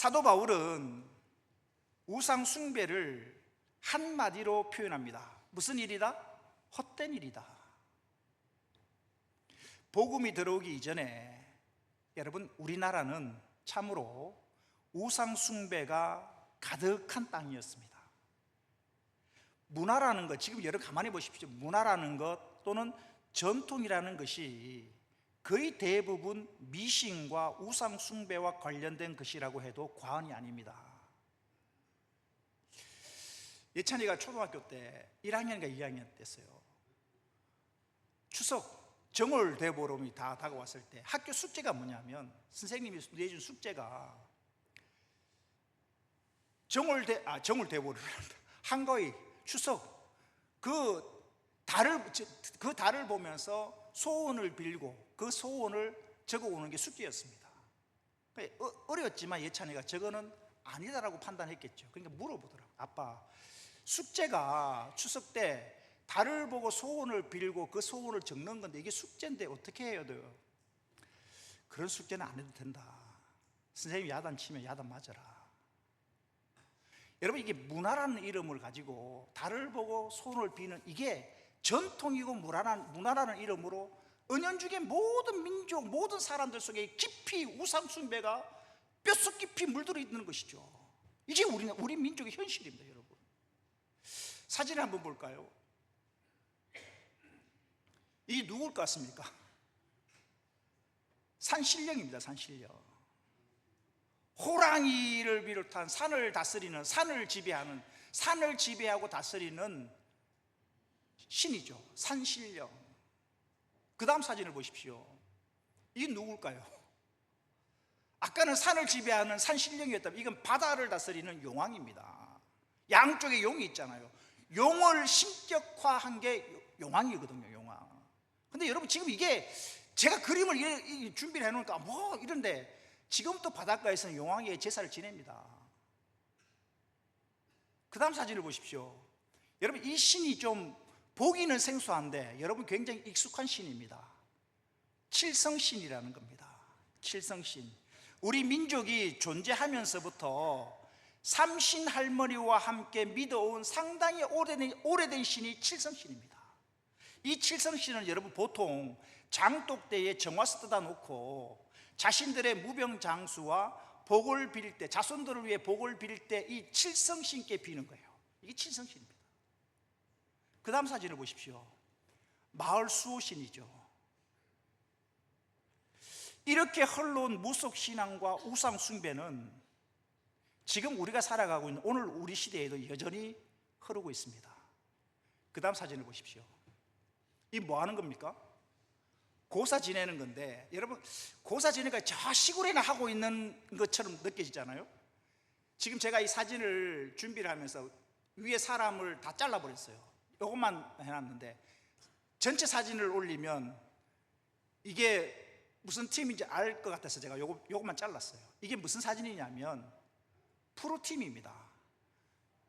사도 바울은 우상 숭배를 한마디로 표현합니다. 무슨 일이다? 헛된 일이다. 복음이 들어오기 이전에 여러분, 우리나라는 참으로 우상 숭배가 가득한 땅이었습니다. 문화라는 것, 지금 여러분 가만히 보십시오. 문화라는 것 또는 전통이라는 것이 거의 대부분 미신과 우상 숭배와 관련된 것이라고 해도 과언이 아닙니다. 예찬이가 초등학교 때 1학년인가 2학년 때였어요. 추석 정월 대보름이 다 다가왔을 때 학교 숙제가 뭐냐면, 선생님이 내준 숙제가 정월 대보름 한가위 추석 그 달을 보면서 소원을 빌고 그 소원을 적어오는 게 숙제였습니다. 어려웠지만 예찬이가 저거는 아니다라고 판단했겠죠. 그러니까 물어보더라고요. 아빠, 숙제가 추석 때 달을 보고 소원을 빌고 그 소원을 적는 건데 이게 숙제인데 어떻게 해야 돼요? 그런 숙제는 안 해도 된다. 선생님이 야단치면 야단 맞아라. 여러분, 이게 문화라는 이름을 가지고 달을 보고 소원을 비는 이게 전통이고 문화라는 이름으로 은연중에 모든 민족, 모든 사람들 속에 깊이 우상 숭배가 뼛속 깊이 물들어 있는 것이죠. 이게 우리 민족의 현실입니다. 여러분, 사진을 한번 볼까요? 이게 누굴 것 같습니까? 산신령입니다. 산신령. 호랑이를 비롯한 산을 다스리는, 산을 지배하고 다스리는 신이죠. 산신령. 그 다음 사진을 보십시오. 이게 누굴까요? 아까는 산을 지배하는 산신령이었다면 이건 바다를 다스리는 용왕입니다. 양쪽에 용이 있잖아요. 용을 신격화한 게 용왕이거든요. 용왕. 근데 여러분, 지금 이게 제가 그림을 준비를 해놓으니까 뭐 이런데 지금도 바닷가에서는 용왕의 제사를 지냅니다. 그 다음 사진을 보십시오. 여러분, 이 신이 좀 보기는 생소한데 여러분 굉장히 익숙한 신입니다. 칠성신이라는 겁니다. 칠성신. 우리 민족이 존재하면서부터 삼신 할머니와 함께 믿어온 상당히 오래된 신이 칠성신입니다. 이 칠성신은 여러분 보통 장독대에 정화수 떠다 놓고 자신들의 무병장수와 복을 빌 때, 자손들을 위해 복을 빌 때 이 칠성신께 비는 거예요. 이게 칠성신입니다. 그 다음 사진을 보십시오. 마을 수호신이죠. 이렇게 흘러온 무속신앙과 우상숭배는 지금 우리가 살아가고 있는 오늘 우리 시대에도 여전히 흐르고 있습니다. 그 다음 사진을 보십시오. 이 뭐 하는 겁니까? 고사 지내는 건데, 여러분 고사 지내니까 저 시골에나 하고 있는 것처럼 느껴지잖아요. 지금 제가 이 사진을 준비를 하면서 위에 사람을 다 잘라버렸어요. 이것만 해놨는데 전체 사진을 올리면 이게 무슨 팀인지 알 것 같아서 제가 요것만 잘랐어요. 이게 무슨 사진이냐면 프로팀입니다.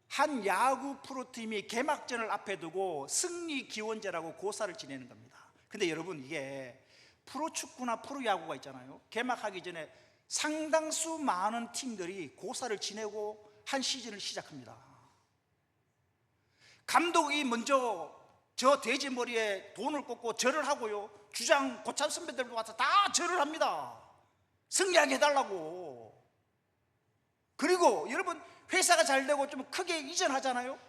한 야구 프로팀이 개막전을 앞에 두고 승리 기원제라고 고사를 지내는 겁니다. 근데 여러분, 이게 프로축구나 프로야구가 있잖아요. 개막하기 전에 상당수 많은 팀들이 고사를 지내고 한 시즌을 시작합니다. 감독이 먼저 저 돼지머리에 돈을 꽂고 절을 하고요, 주장 고참 선배들도 와서 다 절을 합니다. 승리하게 해달라고. 그리고 여러분, 회사가 잘 되고 좀 크게 이전하잖아요.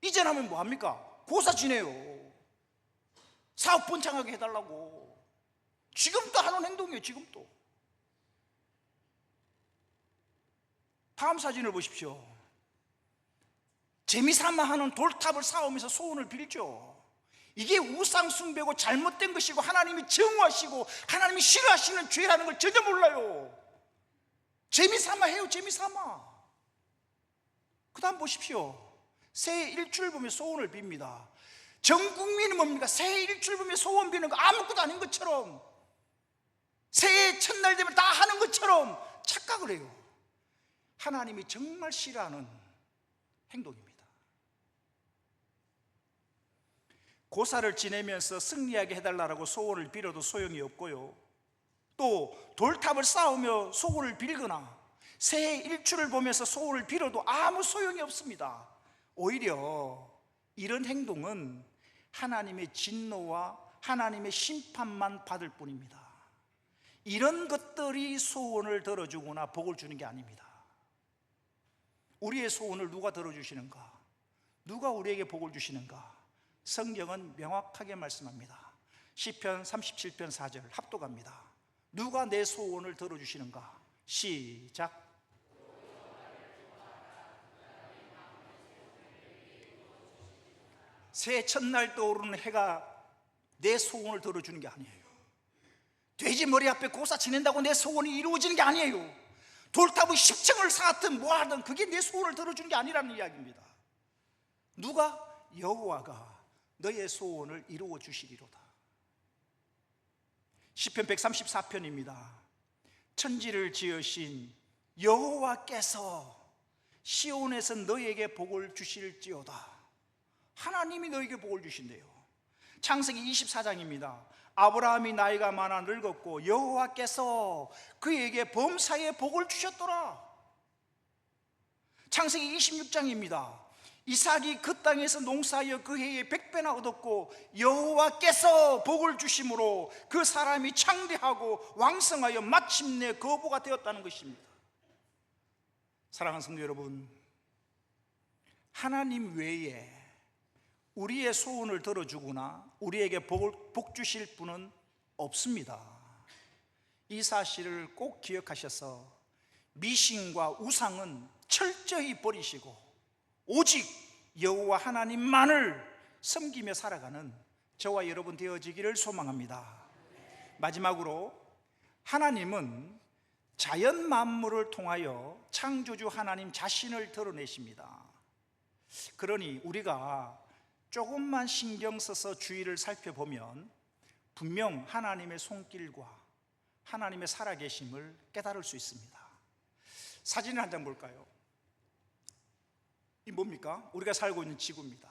이전하면 뭐합니까? 고사 지내요. 사업 번창하게 해달라고. 지금도 하는 행동이에요. 지금도. 다음 사진을 보십시오. 재미삼아 하는 돌탑을 쌓으면서 소원을 빌죠. 이게 우상숭배고 잘못된 것이고 하나님이 정하시고 하나님이 싫어하시는 죄라는 걸 전혀 몰라요. 재미삼아 해요. 재미삼아. 그 다음 보십시오. 새해 일출 보며 소원을 빕니다. 전 국민이 뭡니까? 새해 일출 보며 소원 비는 거 아무것도 아닌 것처럼, 새해 첫날 되면 다 하는 것처럼 착각을 해요. 하나님이 정말 싫어하는 행동입니다. 고사를 지내면서 승리하게 해달라고 소원을 빌어도 소용이 없고요, 또 돌탑을 쌓으며 소원을 빌거나 새해 일출을 보면서 소원을 빌어도 아무 소용이 없습니다. 오히려 이런 행동은 하나님의 진노와 하나님의 심판만 받을 뿐입니다. 이런 것들이 소원을 들어주거나 복을 주는 게 아닙니다. 우리의 소원을 누가 들어주시는가? 누가 우리에게 복을 주시는가? 성경은 명확하게 말씀합니다. 시편 37편 4절 합독합니다. 누가 내 소원을 들어주시는가? 시작. 새해 첫날 떠오르는 해가 내 소원을 들어주는 게 아니에요. 돼지 머리 앞에 고사 지낸다고 내 소원이 이루어지는 게 아니에요. 돌탑의 10층을 쌓았든 뭐하든 그게 내 소원을 들어주는 게 아니라는 이야기입니다. 누가? 여호와가 너의 소원을 이루어 주시리로다. 시편 134편입니다. 천지를 지으신 여호와께서 시온에서 너에게 복을 주실지어다. 하나님이 너에게 복을 주신대요. 창세기 24장입니다. 아브라함이 나이가 많아 늙었고 여호와께서 그에게 범사에 복을 주셨더라. 창세기 26장입니다. 이삭이 그 땅에서 농사하여 그 해에 100배나 얻었고 여호와께서 복을 주심으로 그 사람이 창대하고 왕성하여 마침내 거부가 되었다는 것입니다. 사랑하는 성도 여러분, 하나님 외에 우리의 소원을 들어주거나 우리에게 복 주실 분은 없습니다. 이 사실을 꼭 기억하셔서 미신과 우상은 철저히 버리시고 오직 여호와 하나님만을 섬기며 살아가는 저와 여러분 되어지기를 소망합니다. 마지막으로 하나님은 자연 만물을 통하여 창조주 하나님 자신을 드러내십니다. 그러니 우리가 조금만 신경 써서 주위를 살펴보면 분명 하나님의 손길과 하나님의 살아계심을 깨달을 수 있습니다. 사진을 한 장 볼까요? 이 뭡니까? 우리가 살고 있는 지구입니다.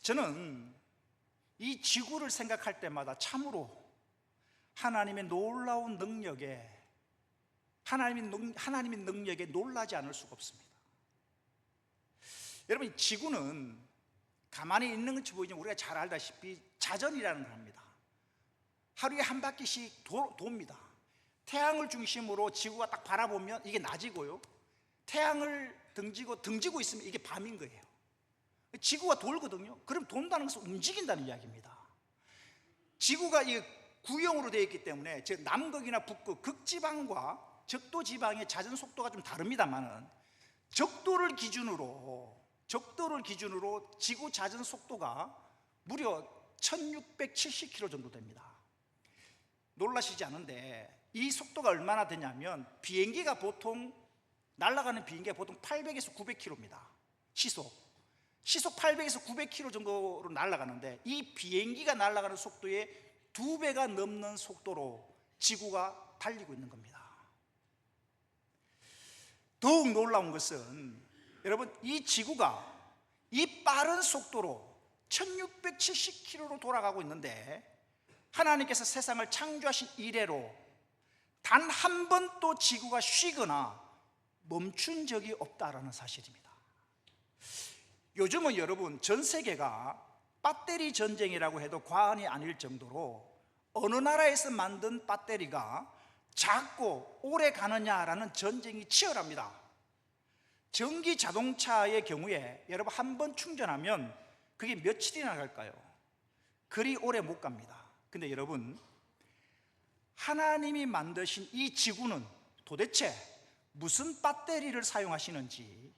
저는 이 지구를 생각할 때마다 참으로 하나님의 놀라운 능력에 하나님의 능력에 놀라지 않을 수가 없습니다. 여러분, 지구는 가만히 있는 것이 보이지만 우리가 잘 알다시피 자전이라는 걸 합니다. 하루에 한 바퀴씩 돕니다. 태양을 중심으로 지구가 딱 바라보면 이게 낮이고요, 태양을 등지고 있으면 이게 밤인 거예요. 지구가 돌거든요. 그럼 돈다는 것은 움직인다는 이야기입니다. 지구가 이 구형으로 되어 있기 때문에 즉 남극이나 북극, 극지방과 적도지방의 자전 속도가 좀 다릅니다만 적도를 기준으로 지구 자전 속도가 무려 1670km 정도 됩니다. 놀라시지 않은데 이 속도가 얼마나 되냐면 날아가는 비행기가 보통 800에서 900km입니다. 시속 800에서 900km 정도로 날아가는데 이 비행기가 날아가는 속도의 2배가 넘는 속도로 지구가 달리고 있는 겁니다. 더욱 놀라운 것은 여러분, 이 지구가 이 빠른 속도로 1670km로 돌아가고 있는데 하나님께서 세상을 창조하신 이래로 단 한 번도 지구가 쉬거나 멈춘 적이 없다라는 사실입니다. 요즘은 여러분, 전 세계가 배터리 전쟁이라고 해도 과언이 아닐 정도로 어느 나라에서 만든 배터리가 작고 오래 가느냐라는 전쟁이 치열합니다. 전기 자동차의 경우에 여러분 한 번 충전하면 그게 며칠이나 갈까요? 그리 오래 못 갑니다. 근데 여러분, 하나님이 만드신 이 지구는 도대체 무슨 배터리를 사용하시는지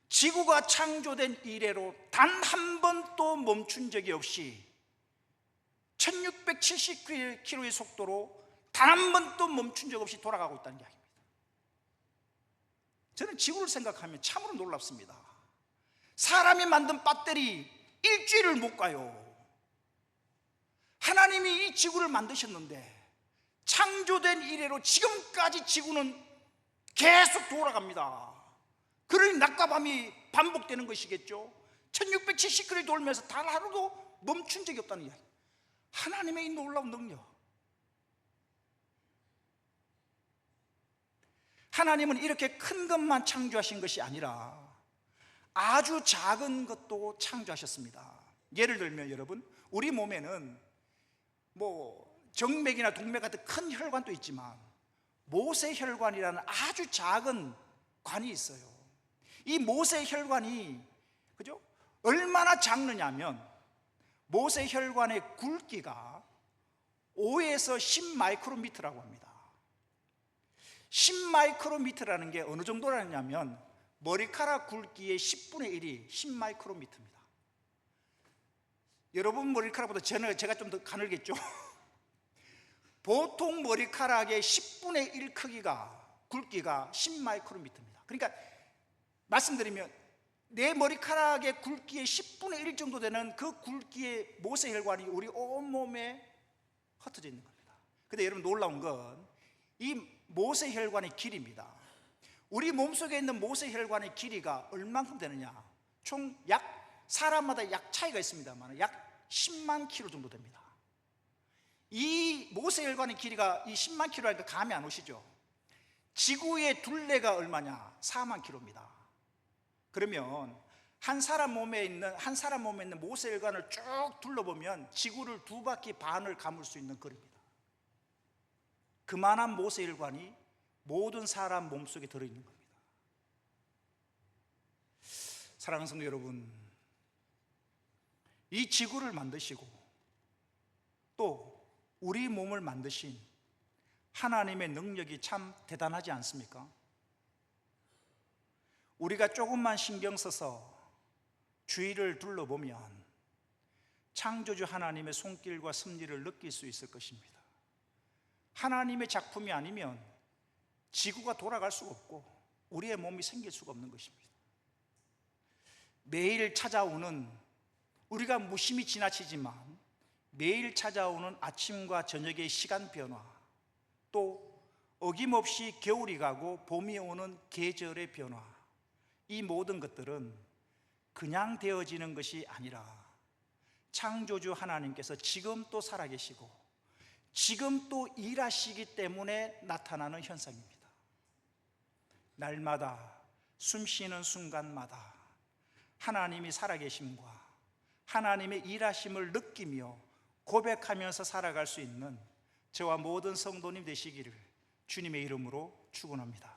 지구가 창조된 이래로 단 한 번도 멈춘 적이 없이 1670km의 속도로 단 한 번도 멈춘 적 없이 돌아가고 있다는 이야기입니다. 저는 지구를 생각하면 참으로 놀랍습니다. 사람이 만든 배터리 일주일을 못 가요. 하나님이 이 지구를 만드셨는데 창조된 이래로 지금까지 지구는 계속 돌아갑니다. 그러니 낮과 밤이 반복되는 것이겠죠. 1670km 돌면서 단 하루도 멈춘 적이 없다는 이야기. 하나님의 이 놀라운 능력. 하나님은 이렇게 큰 것만 창조하신 것이 아니라 아주 작은 것도 창조하셨습니다. 예를 들면 여러분, 우리 몸에는 정맥이나 동맥 같은 큰 혈관도 있지만 모세혈관이라는 아주 작은 관이 있어요. 이 모세혈관이 그죠? 얼마나 작느냐면 모세혈관의 굵기가 5에서 10 마이크로미터라고 합니다. 10 마이크로미터라는 게 어느 정도라냐면 머리카락 굵기의 10분의 1이 10 마이크로미터입니다. 여러분 머리카락보다 제가 좀 더 가늘겠죠? 보통 머리카락의 10분의 1 굵기가 10 마이크로미터입니다. 그러니까 말씀드리면 내 머리카락의 굵기의 10분의 1 정도 되는 그 굵기의 모세혈관이 우리 온몸에 흩어져 있는 겁니다. 근데 여러분 놀라운 건 이 모세혈관의 길이입니다. 우리 몸속에 있는 모세혈관의 길이가 얼만큼 되느냐, 총 사람마다 약 차이가 있습니다만 약 10만 킬로 정도 됩니다. 이 모세혈관의 길이가 이 10만 킬로라니까 감이 안 오시죠? 지구의 둘레가 얼마냐? 4만 킬로입니다. 그러면 한 사람 몸에 있는 모세혈관을 쭉 둘러보면 지구를 2바퀴 반을 감을 수 있는 거리입니다. 그만한 모세혈관이 모든 사람 몸속에 들어있는 겁니다. 사랑하는 성도 여러분, 이 지구를 만드시고 또 우리 몸을 만드신 하나님의 능력이 참 대단하지 않습니까? 우리가 조금만 신경 써서 주위를 둘러보면 창조주 하나님의 손길과 섭리를 느낄 수 있을 것입니다. 하나님의 작품이 아니면 지구가 돌아갈 수가 없고 우리의 몸이 생길 수가 없는 것입니다. 매일 찾아오는, 우리가 무심히 지나치지만 매일 찾아오는 아침과 저녁의 시간 변화, 또 어김없이 겨울이 가고 봄이 오는 계절의 변화, 이 모든 것들은 그냥 되어지는 것이 아니라 창조주 하나님께서 지금 또 살아계시고 지금 또 일하시기 때문에 나타나는 현상입니다. 날마다 숨쉬는 순간마다 하나님이 살아계심과 하나님의 일하심을 느끼며 고백하면서 살아갈 수 있는 저와 모든 성도님 되시기를 주님의 이름으로 축원합니다.